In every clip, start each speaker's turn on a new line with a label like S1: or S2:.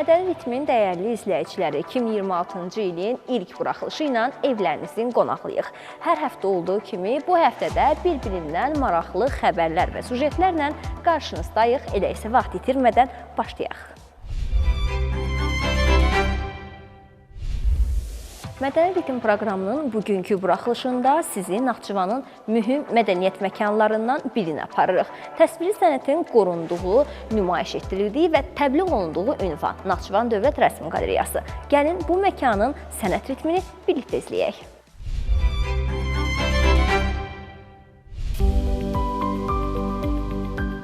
S1: Mədəni Ritmin dəyərli izləyiciləri, 2026-cı ilin ilk buraxılışı ilə evlərinizin qonaqlıyıq. Hər həftə olduğu kimi bu həftədə bir-birindən maraqlı xəbərlər və sujetlərlə qarşınızdayıq. Elə isə vaxt itirmədən başlayaq. Mədəni Ritim proqramının bugünkü buraxılışında sizi Naxçıvanın mühüm mədəniyyət məkanlarından birinə aparırıq. Təsviri sənətin qorunduğu, nümayiş etdirildiyi və təbliğ olunduğu ünvan Naxçıvan Dövlət Rəsm Qalereyası. Gəlin bu məkanın sənət ritmini birlikdə izləyək.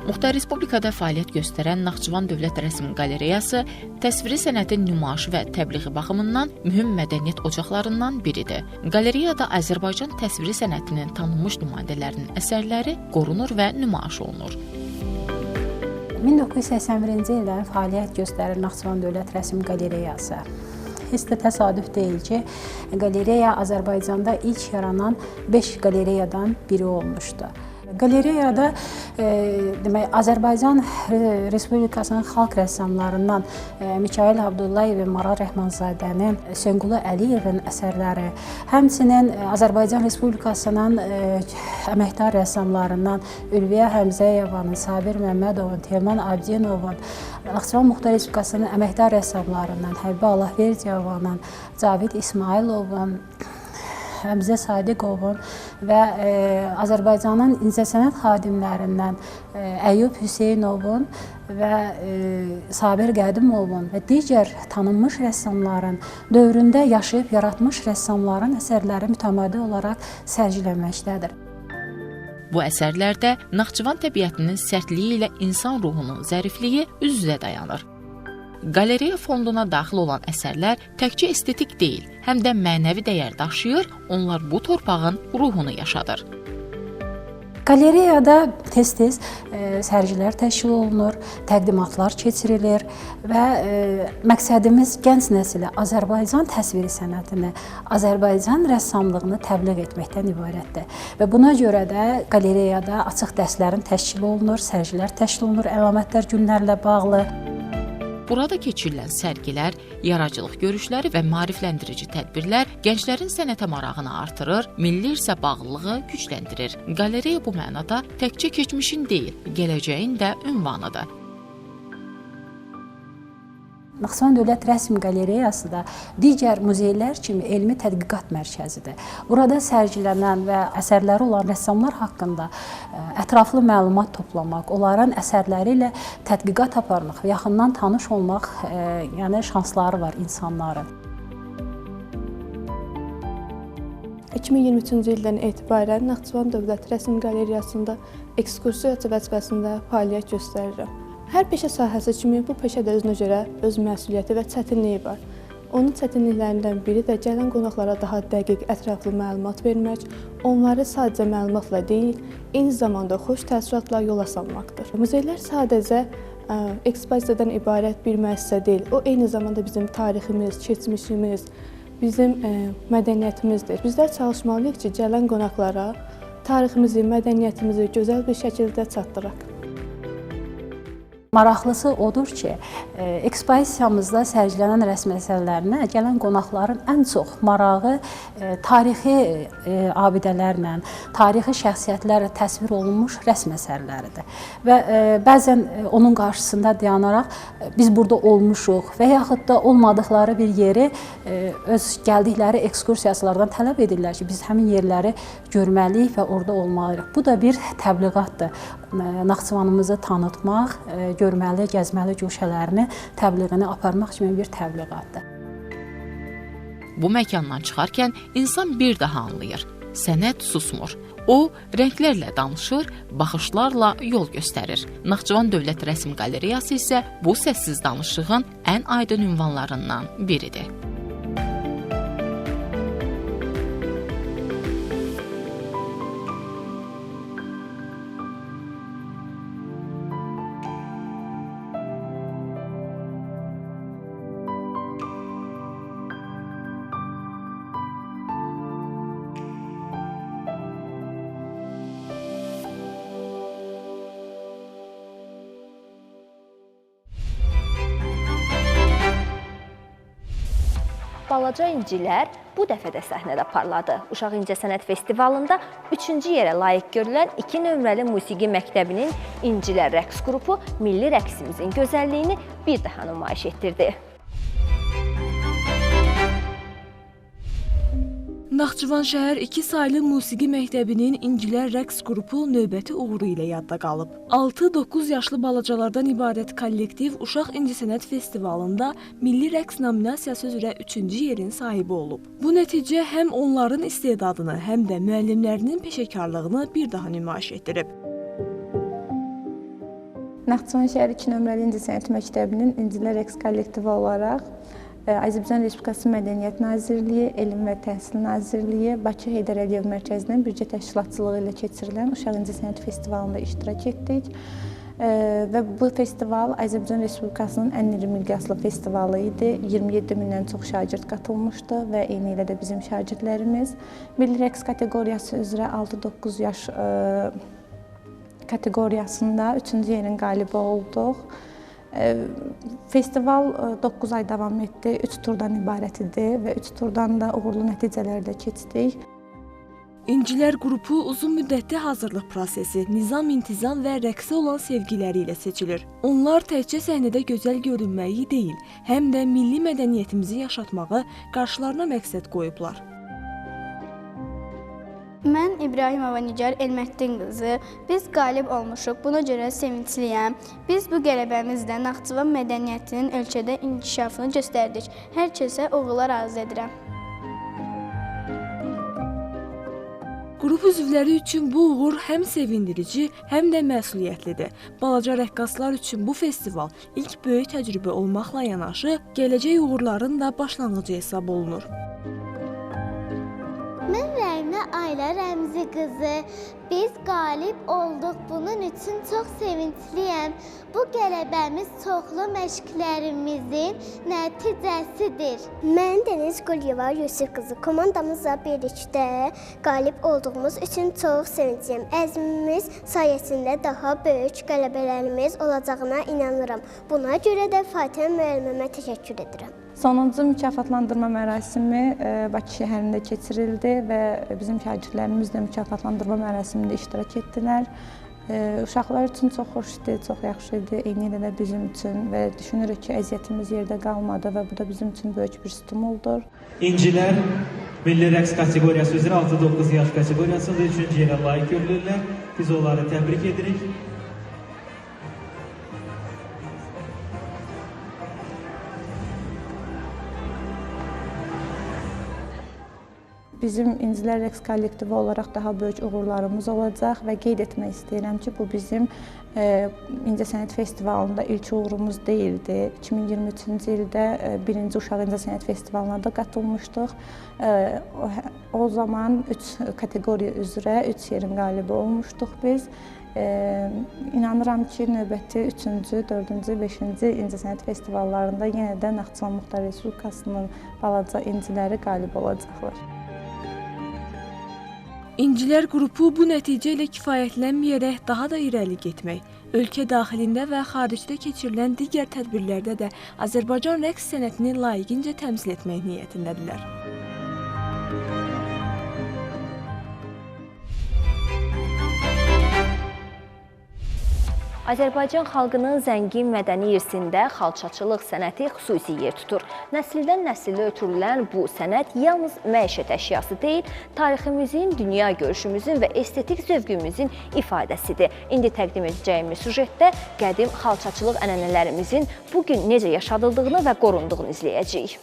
S2: Muxtar Respublikada fəaliyyət göstərən Naxçıvan Dövlət Rəsm Qalereyası təsviri sənətin nümayişi və təbliği baxımından mühüm mədəniyyət ocaqlarından biridir. Qalereyada Azərbaycan təsviri sənətinin tanınmış nümayəndələrinin əsərləri qorunur və nümayiş olunur.
S3: 1981-ci ildən fəaliyyət göstərir Naxçıvan Dövlət Rəsm Qalereyası. Heç də təsadüf deyil ki, qalereya Azərbaycanda ilk yaranan 5 qalereyadan biri olmuşdu. Qalereyada Azərbaycan Respublikasının xalq rəssamlarından Mikail Abdullayev və Maral Rəhmanzadənin, Söngulu Əliyevin əsərləri, həmçinin Azərbaycan Respublikasının əməkdar rəssamlarından Ülviyə Həmzəyevanın, Sabir Məmmədovun, Teoman Abdinovun, Naxçıvan Muxtar Respublikasının əməkdar rəssamlarından Həbibə Allahverdiyevanın, Cavid İsmailovun, Həmzə Sadiqovun və Azərbaycanın incəsənət xadimlərindən Əyyub Hüseynovun və Sabir Qədimovun və digər tanınmış rəssamların dövründə yaşayıb yaratmış rəssamların əsərləri mütəmadi olaraq sərgilənməkdədir.
S2: Bu əsərlərdə Naxçıvan təbiətinin sərtliyi ilə insan ruhunun zərifliyi üz-üzə dayanır. Qalereya fonduna daxil olan əsərlər təkcə estetik deyil, həm də mənəvi dəyər daşıyır, onlar bu torpağın ruhunu yaşadır.
S3: Qalereyada tez-tez sərgilər təşkil olunur, təqdimatlar keçirilir və məqsədimiz gənc nəsilə Azərbaycan təsviri sənətini, Azərbaycan rəssamlığını təbliğ etməkdən ibarətdir. Və buna görə də qalereyada açıq dərslərin təşkil olunur, sərgilər təşkil olunur, əlamətlər günlərlə bağlı.
S2: Burada keçirilən sərgilər, yaradıcılıq görüşləri və maarifləndirici tədbirlər gənclərin sənətə marağını artırır, milli irsə bağlılığı gücləndirir. Qalereya bu mənada təkcə keçmişin deyil, gələcəyin də ünvanıdır.
S3: Naxçıvan Dövlət Rəsm Qalereyası da digər muzeylər kimi elmi tədqiqat mərkəzidir. Burada sərgilənən və əsərləri olan rəssamlar haqqında ətraflı məlumat toplamaq, onların əsərləri ilə tədqiqat aparmaq, yaxından tanış olmaq şansları var insanların.
S4: 2023-cü ildən etibarən Naxçıvan Dövlət Rəsm Qalereyasında ekskursiyaçı vəzifəsində fəaliyyət göstərirəm. Hər peşə sahəsi kimi bu peşədə özünə görə öz məsuliyyəti və çətinliyi var. Onun çətinliklərindən biri də gələn qonaqlara daha dəqiq, ətraflı məlumat vermək, onları sadəcə məlumatla deyil, eyni zamanda xoş təəssüratla yola salmaqdır. Muzeylər sadəcə ekspozisiyadan ibarət bir müəssisə deyil, o eyni zamanda bizim tariximiz, keçmişimiz, bizim mədəniyyətimizdir. Bizlər çalışmalıyıq ki, gələn qonaqlara tariximizi, mədəniyyətimizi gözəl bir şəkildə çatdıraq.
S3: Maraqlısı odur ki, ekspozisiyamızda sərgilənən rəsm əsərlərinə gələn qonaqların ən çox marağı tarixi abidələrlə, tarixi şəxsiyyətlərlə təsvir olunmuş rəsm əsərləridir. Və bəzən onun qarşısında dayanaraq biz burada olmuşuq və yaxud da olmadıqları bir yeri öz gəldikləri ekskursiyaçılardan tələb edirlər ki, biz həmin yerləri görməliyik və orada olmalıyıq. Bu da bir təbliğatdır. Naxçıvanımızı tanıtmaq, görməli, gəzməli guşələrini, təbliğini aparmaq kimi bir təbliğatdır.
S2: Bu məkandan çıxarkən insan bir daha anlayır. Sənət susmur. O, rənglərlə danışır, baxışlarla yol göstərir. Naxçıvan Dövlət Rəsm Qalereyası isə bu səssiz danışığın ən aydın ünvanlarından biridir.
S1: Balaca İncilər bu dəfə də səhnədə parladı. Uşaq İncəsənət Festivalında 3-cü yerə layiq görülən 2 nömrəli musiqi məktəbinin İncilər rəqs qrupu milli rəqsimizin gözəlliyini bir daha nümayiş etdirdi.
S5: Naxçıvan şəhər 2 saylı musiqi məktəbinin İncilər rəqs qrupu növbəti uğuru ilə yadda qalıb. 6-9 yaşlı balacalardan ibarət kollektiv Uşaq İncəsənət Festivalında milli rəqs nominasiyası üzrə 3-cü yerin sahibi olub. Bu nəticə həm onların istedadını, həm də müəllimlərinin peşəkarlığını bir daha nümayiş etdirib.
S4: Naxçıvan şəhər 2 nömrəli İncəsənət Məktəbinin İncilər rəqs kollektivi olaraq Azərbaycan Respublikası Mədəniyyət Nazirliyi, Elm və Təhsil Nazirliyi, Bakı Heydər Əliyev Mərkəzinin birgə təşkilatçılığı ilə keçirilən Uşaq İncəsənət Festivalında iştirak etdik. Və bu festival Azərbaycan Respublikasının ən iri miqyaslı festivalı idi. 27 mindən çox şagird qatılmışdı və eyni ilə də bizim şagirdlərimiz. Milli rəqs kateqoriyası üzrə 6-9 yaş kateqoriyasında 3-cü yerin qalibi olduq. Festival 9 ay davam etdi, 3 turdan ibarət idi və 3 turdan da uğurlu nəticələrlə keçdik.
S5: İncilər qrupu uzun müddətli hazırlıq prosesi, nizam-intizam və rəqsə olan sevgiləri ilə seçilir. Onlar təkcə səhnədə gözəl görünməyi deyil, həm də milli mədəniyyətimizi yaşatmağı qarşılarına məqsəd qoyublar.
S6: Mən İbrahimova Nigar Elməddin qızı. Biz qalib olmuşuq, buna görə sevincliyəm. Biz bu qələbəmizlə Naxçıvan mədəniyyətinin ölkədə inkişafını göstərdik. Hər kəsə uğurlar arzu edirəm.
S5: Qrup üzvləri üçün bu uğur həm sevindirici, həm də məsuliyyətlidir. Balaca rəqqaslar üçün bu festival ilk böyük təcrübə olmaqla yanaşı, gələcək uğurların da başlanğıcı hesab olunur.
S7: Mən Rəymə Ayla Rəmzi qızı. Biz qalib olduq. Bunun üçün çox sevincliyəm. Bu qələbəmiz çoxlu məşqlərimizin nəticəsidir.
S8: Mən Dəniz Qulyeva Yusif qızı. Komandamızla birlikdə qalib olduğumuz üçün çox sevincliyəm. Əzmimiz sayəsində daha böyük qələbələrimiz olacağına inanıram. Buna görə də Fatihə müəllimə təşəkkür edirəm.
S4: Sonuncu mükafatlandırma mərasimi Bakı şəhərində keçirildi və bizim şagirdlərimiz də mükafatlandırma mərasimində iştirak etdilər. Uşaqlar üçün çox xoş idi, çox yaxşı idi, eyni ilə də bizim üçün və düşünürük ki, əziyyətimiz yerdə qalmadı və bu da bizim üçün böyük bir stimuldur.
S9: İncilər milli rəqs kateqoriyası üzrə 6-9 yaş kateqoriyasında 3-cü yerə layiq görülürlər. Biz onları təbrik edirik.
S4: Bizim İncilər rəqs kollektivi olaraq daha böyük uğurlarımız olacaq və qeyd etmək istəyirəm ki, bu bizim İncəsənət Festivalında ilk uğurumuz deyildi. 2023-cü ildə 1-ci Uşaq İncəsənət Festivalına da qatılmışdıq. O zaman 3 kateqoriya üzrə 3 yerin qalibi olmuşduq biz. İnanıram ki, növbəti 3-cü, 4-cü, 5-ci İncəsənət festivallarında yenə də Naxçıvan Muxtar Respublikasının balaca inciləri qalib olacaqlar.
S5: İncilər qrupu bu nəticə ilə kifayətlənməyərək daha da irəli getmək, ölkə daxilində və xaricdə keçirilən digər tədbirlərdə də Azərbaycan rəqs sənətini layiqincə təmsil etmək niyyətindədirlər.
S1: Azərbaycan xalqının zəngin mədəni irsində xalçaçılıq sənəti xüsusi yer tutur. Nəsildən nəsilə ötürülən bu sənət yalnız məişət əşyası deyil, tariximizin, dünya görüşümüzün və estetik zövqümüzün ifadəsidir. İndi təqdim edəcəyimiz süjetdə qədim xalçaçılıq ənənələrimizin bugün necə yaşadıldığını və qorunduğunu izləyəcəyik.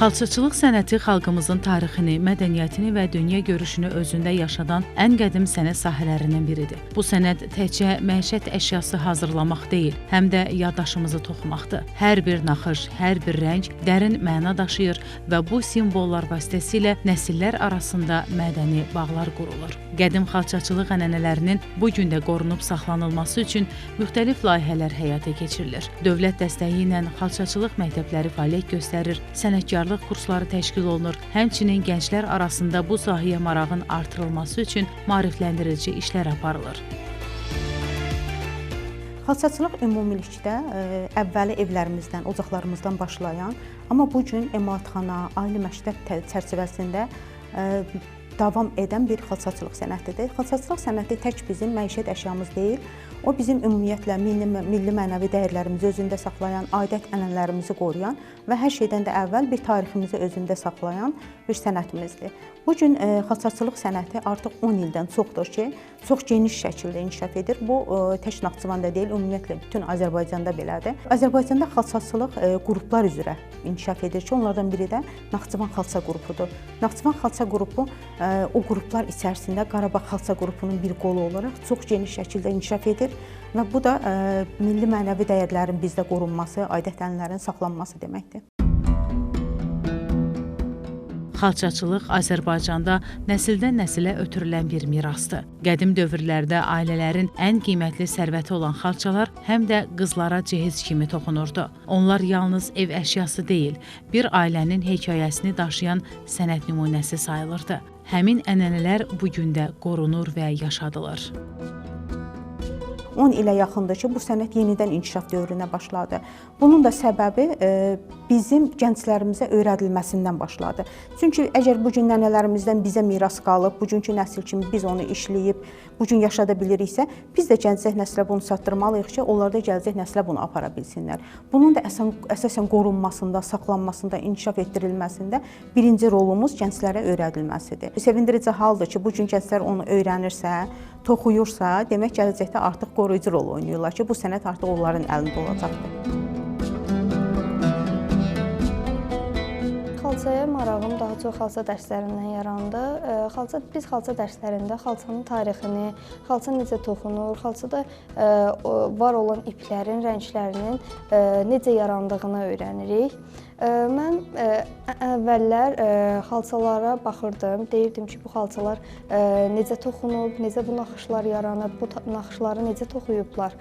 S2: Xalçaçılıq sənəti xalqımızın tarixini, mədəniyyətini və dünya görüşünü özündə yaşadan ən qədim sənət sahələrindən biridir. Bu sənət təkcə məişət əşyası hazırlamaq deyil, həm də yaddaşımızı toxumaqdır. Hər bir naxış, hər bir rəng dərin məna daşıyır və bu simvollar vasitəsilə nəsillər arasında mədəni bağlar qurulur. Qədim xalçaçılıq ənənələrinin bu gün də qorunub saxlanılması üçün müxtəlif layihələr həyata keçirilir. Dövlət dəstəyi ilə xalçaçılıq məktəbləri fəaliyyət göstərir, sənətkarlar
S10: xalçaçılıq kursları təşkil olunur. Həmçinin gənclər arasında bu sahəyə marağın artırılması üçün maarifləndirici işlər aparılır.
S11: Xalçaçılıq ümumilikdə əvvəli evlərimizdən, ocaqlarımızdan başlayan, amma bu gün emalatxana, ali məktəb çərçivəsində davam edən bir xalçaçılıq sənətidir. Xalçaçılıq sənəti tək bizim məişət əşyamız deyil, o bizim ümumiyyətlə milli mənəvi dəyərlərimizi özündə saxlayan, adət-ənənələrimizi qoruyan və hər şeydən də əvvəl bir tariximizi özündə saxlayan bir sənətimizdir. Bu gün xalçaçılıq sənəti artıq 10 ildən çoxdur ki, çox geniş şəkildə inkişaf edir. Bu tək Naxçıvanda deyil, ümumiyyətlə bütün Azərbaycanda belədir. Azərbaycanda xalçaçılıq qruplar üzrə inkişaf edir ki, onlardan biri də Naxçıvan xalça qrupudur. Naxçıvan xalça qrupu o qruplar içərisində Qarabağ xalça qrupunun bir qolu olaraq çox geniş şəkildə inkişaf edir və bu da milli mənəvi dəyərlərin bizdə qorunması, adət-ənənələrin saxlanması deməkdir.
S10: Xalçaçılıq Azərbaycanda nəsildən nəsilə ötürülən bir mirasdır. Qədim dövrlərdə ailələrin ən qiymətli sərvəti olan xalçalar həm də qızlara cehiz kimi toxunurdu. Onlar yalnız ev əşyası deyil, bir ailənin hekayəsini daşıyan sənət nümunəsi sayılırdı. Həmin ənənələr bu gün də qorunur və yaşadılır.
S11: 10 ilə yaxındır ki, bu sənət yenidən inkişaf dövrünə başladı. Bunun da səbəbi bizim gənclərimizə öyrədilməsindən başladı. Çünki əgər bu gün nənələrimizdən bizə miras qalıb, bugünkü nəsil kimi biz onu işləyib, bu gün yaşada biliriksə, biz də gələcək nəslə bunu çatdırmalıyıq ki, onlar da gələcək nəslə bunu apara bilsinlər. Bunun da əsasən qorunmasında, saxlanmasında, inkişaf etdirilməsində birinci rolumuz gənclərə öyrədilməsidir. Sevindirici haldır ki, bu gün gənclər onu öyrənirsə, toxuyursa, demək gələcəkdə artıq qoruyucu rol oynayırlar ki, bu sənət artıq onların əlində olacaqdır.
S12: Xalçaya marağım daha çox xalça dərslərindən yarandı. Biz xalça dərslərində xalçanın tarixini, xalça necə toxunur, xalçada var olan iplərin, rənglərinin necə yarandığını öyrənirik. Mən əvvəllər xalçalara baxırdım, deyirdim ki, bu xalçalar necə toxunub, necə bu naxışlar yaranıb, bu naxışları necə toxuyublar.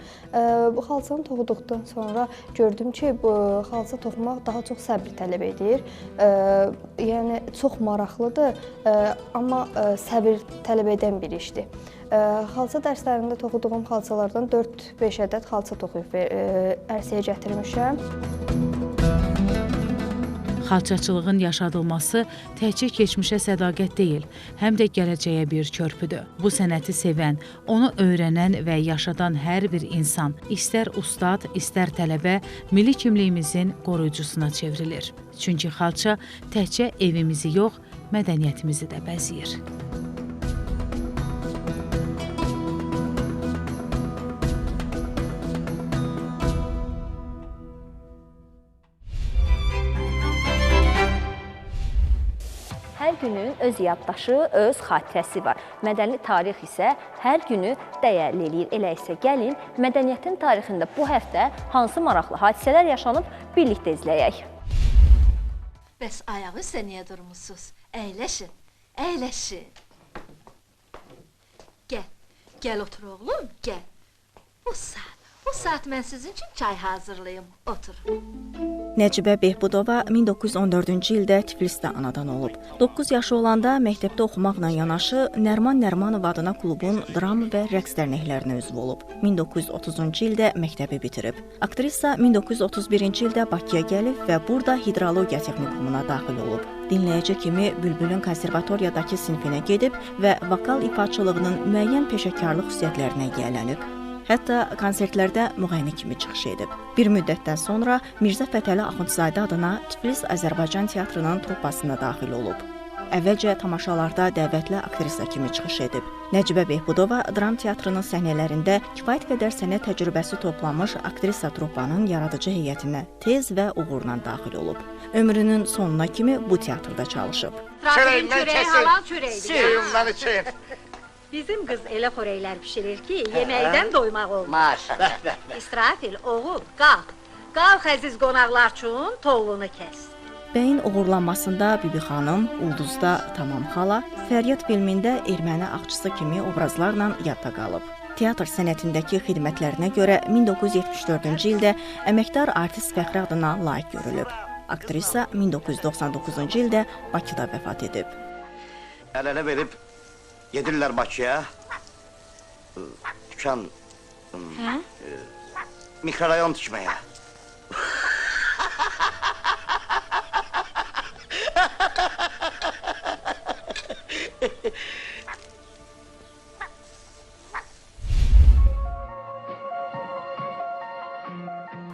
S12: Bu xalçanı toxuduqdan sonra gördüm ki, bu xalça toxumaq daha çox səbr tələb edir. Yəni, çox maraqlıdır, amma səbir tələb edən bir işdir. Xalça dərslərində toxuduğum xalçalardan 4-5 ədəd xalça toxuyub ərsəyə gətirmişəm.
S10: Xalçaçılığın yaşadılması təkcə keçmişə sədaqət deyil, həm də gələcəyə bir körpüdür. Bu sənəti sevən, onu öyrənən və yaşadan hər bir insan, istər ustad, istər tələbə, milli kimliyimizin qoruyucusuna çevrilir. Çünki xalça təkcə evimizi yox, mədəniyyətimizi də bəzəyir.
S1: Hər günün öz yaddaşı, öz xatirəsi var. Mədəni tarix isə hər günü dəyərli eləyir. Elə isə gəlin, mədəniyyətin tarixində bu həftə hansı maraqlı hadisələr yaşanıb birlikdə izləyək.
S13: Bəs ayağı üstə niyə durmusunuz? Əyləşin, əyləşin. Gəl otur oğlum, gəl. Bu saat mən sizin üçün çay hazırlayım, oturun.
S14: Nəcibə Behbudova 1914-cü ildə Tiflisdə anadan olub. 9 yaşı olanda məktəbdə oxumaqla yanaşı Nərman Nərmanov adına klubun dram və rəqs dərnəklərinə üzv olub. 1930-cu ildə məktəbi bitirib. Aktrisa 1931-ci ildə Bakıya gəlib və burada hidrologiya texnikumuna daxil olub. Dinləyici kimi Bülbülün konservatoriyadakı sinfinə gedib və vokal ifaçılığının müəyyən peşəkarlıq xüsusiyyətlərinə yiyələnib. Hətta konsertlərdə müğənni kimi çıxış edib. Bir müddətdən sonra Mirzə Fətəli Axundzadə adına Tiflis Azərbaycan Teatrının truppasına daxil olub. Əvvəlcə tamaşalarda dəvətli aktrisa kimi çıxış edib. Nəcibə Behbudova dram teatrının səhnələrində kifayət qədər sənət təcrübəsi toplamış aktrisa truppanın yaradıcı heyətinə tez və uğurla daxil olub. Ömrünün sonuna kimi bu teatrda çalışıb.
S15: Çörəyi halal çörəkdir. Bizim qız elə xörəklər pişirir ki, yeməkdən doymaq olmaz.
S16: Maşallah.
S15: İsrafil, oğul, qalx. Qalx əziz qonaqlar üçün toğlunu kəs.
S14: Bəyin uğurlanmasında Bibi xanım, Ulduzda Tamam xala, Fəryad filmində erməni axçısı kimi obrazlarla yadda qalıb. Teatr sənətindəki xidmətlərinə görə 1974-cü ildə əməkdar artist fəxri adına layiq görülüb. Aktrisa 1999-cu ildə Bakıda vəfat edib.
S16: Əl-ələ verib gedirlər Bakıya. Dükan, mikrorayon tikməyə.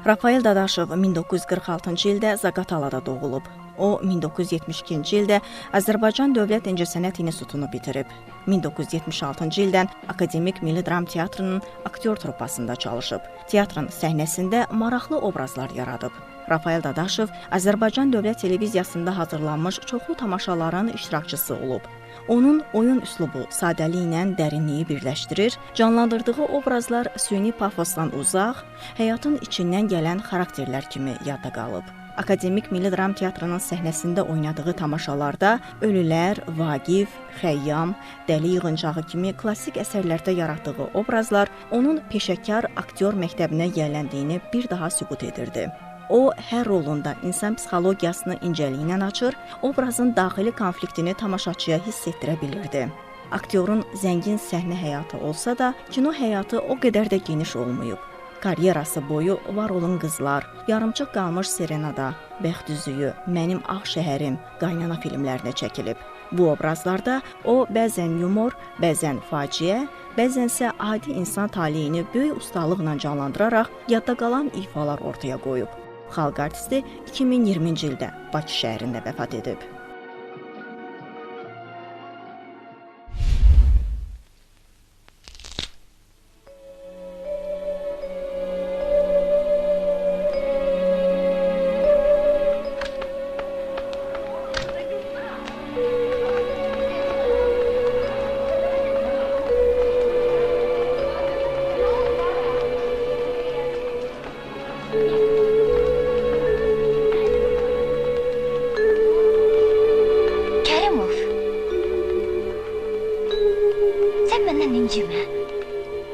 S14: Rafael Dadaşov 1946-cı ildə Zaqatalada doğulub. O, 1972-ci ildə Azərbaycan Dövlət İncəsənət İnstitutunu bitirib. 1976-cı ildən Akademik Milli Dram Teatrının aktyor truppasında çalışıb. Teatrın səhnəsində maraqlı obrazlar yaradıb. Rafael Dadaşov Azərbaycan Dövlət Televiziyasında hazırlanmış çoxlu tamaşaların iştirakçısı olub. Onun oyun üslubu sadəliyi ilə dərinliyi birləşdirir, canlandırdığı obrazlar süni pafosdan uzaq, həyatın içindən gələn xarakterlər kimi yadda qalıb. Akademik Milli Dram Teatrının səhnəsində oynadığı tamaşalarda Ölülər, Vaqif, Xəyyam, Dəli Yığıncağı kimi klassik əsərlərdə yaratdığı obrazlar onun peşəkar aktyor məktəbinə yiyələndiyini bir daha sübut edirdi. O, hər rolunda insan psixologiyasını incəliyinə açır, obrazın daxili konfliktini tamaşaçıya hiss etdirə bilirdi. Aktyorun zəngin səhnə həyatı olsa da, kino həyatı o qədər də geniş olmayıb. Karyerası boyu Var olun qızlar, Yarımçıq qalmış Serenada, Bəxt üzüyü, Mənim ağ şəhərim, Qaynana filmlərinə çəkilib. Bu obrazlarda o bəzən yumor, bəzən faciə, bəzənsə adi insan taleyini böyük ustalıqla canlandıraraq yadda qalan ifalar ortaya qoyub. Xalq artisti 2020-ci ildə Bakı şəhərində vəfat edib.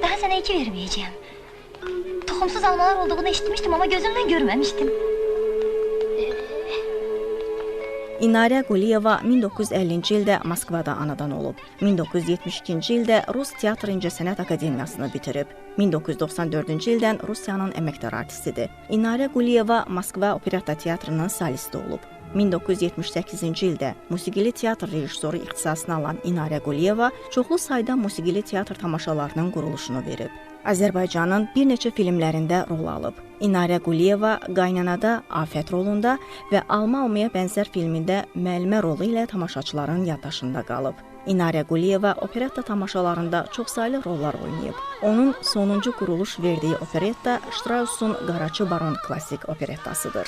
S17: Daha sənə 2 verməyəcəyəm. Toxumsuz almalar olduğunu eşitmişdim, amma gözümlə görməmişdim.
S14: İnarə Quliyeva 1950-ci ildə Moskvada anadan olub. 1972-ci ildə Rus Teatr İncəsənət Akademiyasını bitirib. 1994-cü ildən Rusiyanın əməkdar artistidir. İnarə Quliyeva Moskva Operetta Teatrının solisti olub. 1978-ci ildə musiqili teatr rejissoru ixtisasını alan İnarə Quliyeva çoxlu sayda musiqili teatr tamaşalarının quruluşunu verib. Azərbaycanın bir neçə filmlərində rol alıb. İnarə Quliyeva Qaynanada Afət rolunda və Alma Almaya bənzər filmində müəllimə rolu ilə tamaşaçıların yaddaşında qalıb. İnarə Quliyeva operetta tamaşalarında çoxsaylı rollar oynayıb. Onun sonuncu quruluş verdiyi operetta Strauss'un Qaraçı Baron klassik operettasıdır.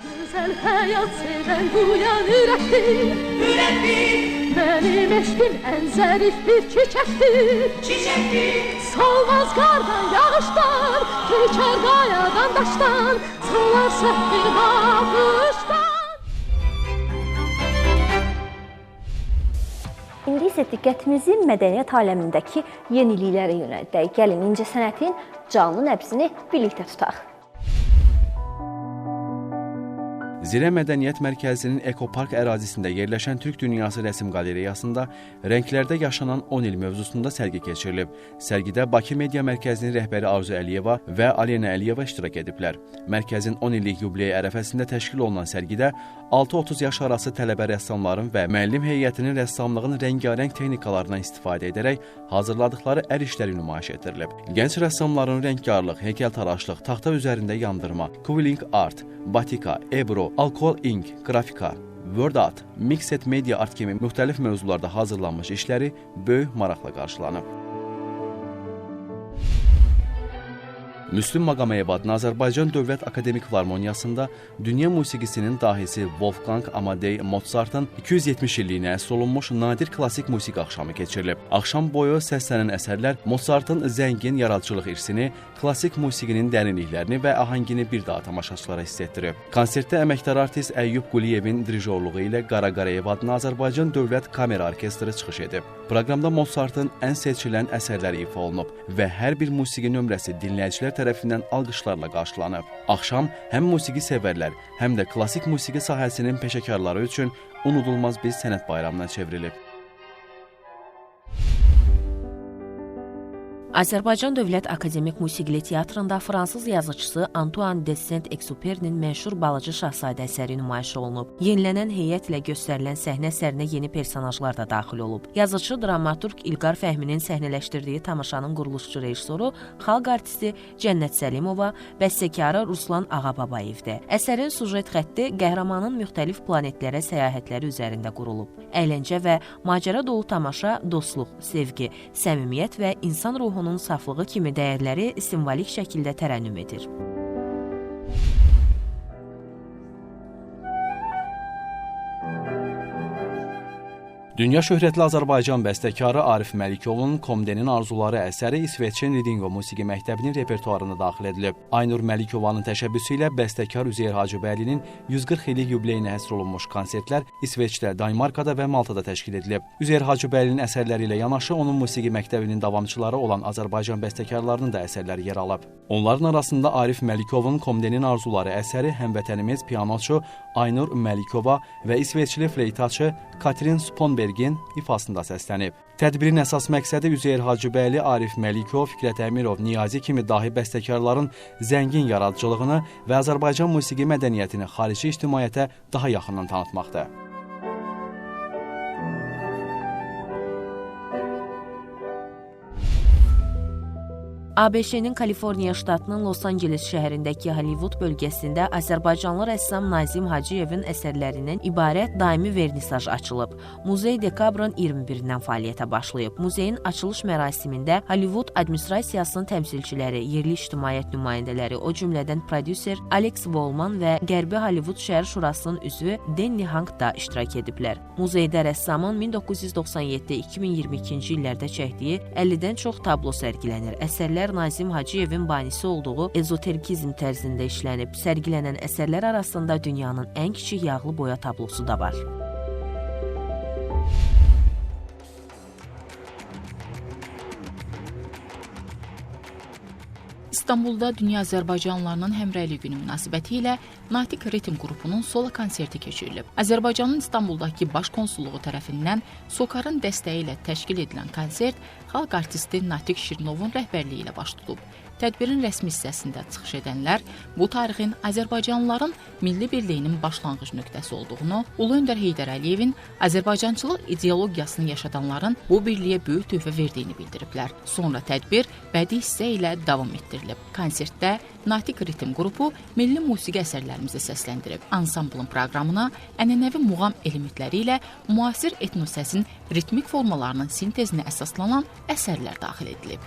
S18: Güzel hayat seven duyan ürəkdir, Mənim eşqim ən zərif bir çiçəkdir, Solmaz qardan, yağışdan, keçər qayadan, daşdan, Solar səhvir baxışdan.
S1: İndi isə diqqətimizi mədəniyyət aləmindəki yeniliklərə yönəldək. Gəlin incəsənətin canlı nəbzini birlikdə tutaq.
S19: Zirə Mədəniyyət Mərkəzinin Ekopark ərazisində yerləşən Türk Dünyası Rəsm Qalereyasında rənglərdə yaşanan 10 il mövzusunda sərgi keçirilib. Sərgidə Bakı Media Mərkəzinin rəhbəri Arzu Əliyeva və Alena Əliyeva iştirak ediblər. Mərkəzin 10 illik yubileyi ərəfəsində təşkil olunan sərgidə 6-30 yaş arası tələbə rəssamların və müəllim heyətinin rəssamlığın rəngarəng texnikalarından istifadə edərək hazırladıkları əl işləri nümayiş etdirilib. Gənc rəssamların rəngkarlıq, heykəltaraşlıq, taxta üzərində yandırma, quilling art, batika, ebro, alkohol ink, qrafika, word art, mixed media art kimi müxtəlif mövzularda hazırlanmış işləri böyük maraqla qarşılanıb. Müslüm Maqaməyev adına Azərbaycan Dövlət Akademik Filarmoniyasında dünya musiqisinin dahisi Wolfgang Amadey Mozartın 270 illiyinə həsr olunmuş nadir klassik musiqi axşamı keçirilib. Axşam boyu səslənən əsərlər Mozartın zəngin yaradıcılıq irsini, klassik musiqinin dərinliklərini və ahəngini bir daha tamaşaçılara hiss etdirib. Konsertdə əməkdar artist Əyyub Quliyevin dirijorluğu ilə Qara Qarayev adına Azərbaycan Dövlət Kamera Orkestri çıxış edib. Proqramda Mozartın ən seçilən əsərləri ifa olunub və hər bir musiqi nömrəsi dinləyicilər tərəfindən alqışlarla qarşılanıb. Axşam həm musiqi sevərlər, həm də klassik musiqi sahəsinin peşəkarları üçün unudulmaz bir sənət bayramına çevrilib.
S20: Azərbaycan Dövlət Akademik Musiqili Teatrında fransız yazıçısı Antoine de Saint-Exupéry'nin məşhur Balaca Şahzadə əsəri nümayiş olunub. Yenilənən heyətlə göstərilən səhnə əsərinə yeni personajlar da daxil olub. Yazıcı dramaturq İlqar Fəhminin səhnələşdirdiyi tamaşanın quruluşçu rejissoru, xalq artisti Cənnət Səlimova, bəstəkarı Ruslan Ağababəyevdir. Əsərin sujet xətti qəhrəmanın müxtəlif planetlərə səyahətləri üzərində qurulub. Əyləncə və macəra dolu tamaşa dostluq, sevgi, səmimiyyət və insan ruhunun saflığı kimi dəyərləri simvolik şəkildə tərənnüm edir.
S19: Dünya şöhrətli Azərbaycan bəstəkarı Arif Məlikovun Komdenin arzuları əsəri İsveçin Ridingo musiqi məktəbinin repertuarına daxil edilib. Aynur Məlikovanın təşəbbüsü ilə bəstəkar Üzeyir Hacıbəylinin 140 illik yubileyinə həsr olunmuş konsertlər İsveçdə, Danimarkada və Maltada təşkil edilib. Üzeyir Hacıbəylinin əsərləri ilə yanaşı onun musiqi məktəbinin davamçıları olan Azərbaycan bəstəkarlarının da əsərləri yer alıb. Onların arasında Arif Məlikovun Komdenin arzuları əsəri həmvətənimiz pianoçu Aynur Məlikova və İsveçli fleytaçı Katrin Sponbergin ifasında səslənib. Tədbirin əsas məqsədi Üzeyir Hacıbəyli, Arif Məlikov, Fikrət Əmirov, Niyazi kimi dahi bəstəkarların zəngin yaradıcılığını və Azərbaycan musiqi mədəniyyətini xarici ictimaiyyətə daha yaxından tanıtmaqdır.
S20: ABŞ-nin Kaliforniya ştatının Los Angeles şəhərindəki Hollywood bölgəsində Azərbaycanlı rəssam Nazim Hacıyevin əsərlərindən ibarət daimi vernisaj açılıb. Muzey dekabrın 21-dən fəaliyyətə başlayıb. Muzeyin açılış mərasimində Hollywood administrasiyasının təmsilçiləri, yerli ictimaiyyət nümayəndələri, o cümlədən prodüser Alex Volman və Qərbi Hollywood Şəhər Şurasının üzvü Denny Hank da iştirak ediblər. Muzeydə rəssamın 1997-2022-ci illərdə çəkdiyi 50-dən çox tablo sərgilənir. Əsərlər Nazim Hacıyevin banisi olduğu ezoterikizm tərzində işlənib. Sərgilənən əsərlər arasında dünyanın ən kiçik yağlı boya tablosu da var.
S2: İstanbulda Dünya Azərbaycanlılarının Həmrəylik günü münasibəti ilə Natiq Ritim qrupunun solo konserti keçirilib. Azərbaycanın İstanbuldakı baş konsulluğu tərəfindən SOCAR-ın dəstəyi ilə təşkil edilən konsert xalq artisti Natiq Şirinovun rəhbərliyi ilə baş tutub. Tədbirin rəsmi hissəsində çıxış edənlər bu tarixin Azərbaycanlıların milli birliyinin başlanğıc nöqtəsi olduğunu, Ulu Öndər Heydər Əliyevin Azərbaycançılıq ideologiyasını yaşadanların bu birliyə böyük töhfə verdiyini bildiriblər. Sonra tədbir bədii hissə ilə davam etdirilib. Konsertdə Natiq Ritim qrupu milli musiqi əsərlərimizi səsləndirib. Ansamblın proqramına ənənəvi muğam elementləri ilə müasir etnosəsin ritmik formalarının sintezinə əsaslanan əsərlər daxil edilib.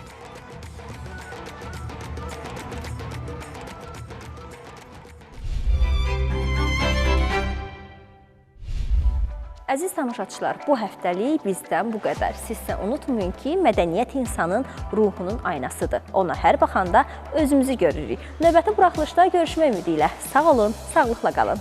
S1: Əziz tamaşaçılar, bu həftəlik bizdən bu qədər. Siz isə unutmayın ki, mədəniyyət insanın ruhunun aynasıdır. Ona hər baxanda özümüzü görürük. Növbəti buraxılışda görüşmək ümidi ilə. Sağ olun, sağlıqla qalın.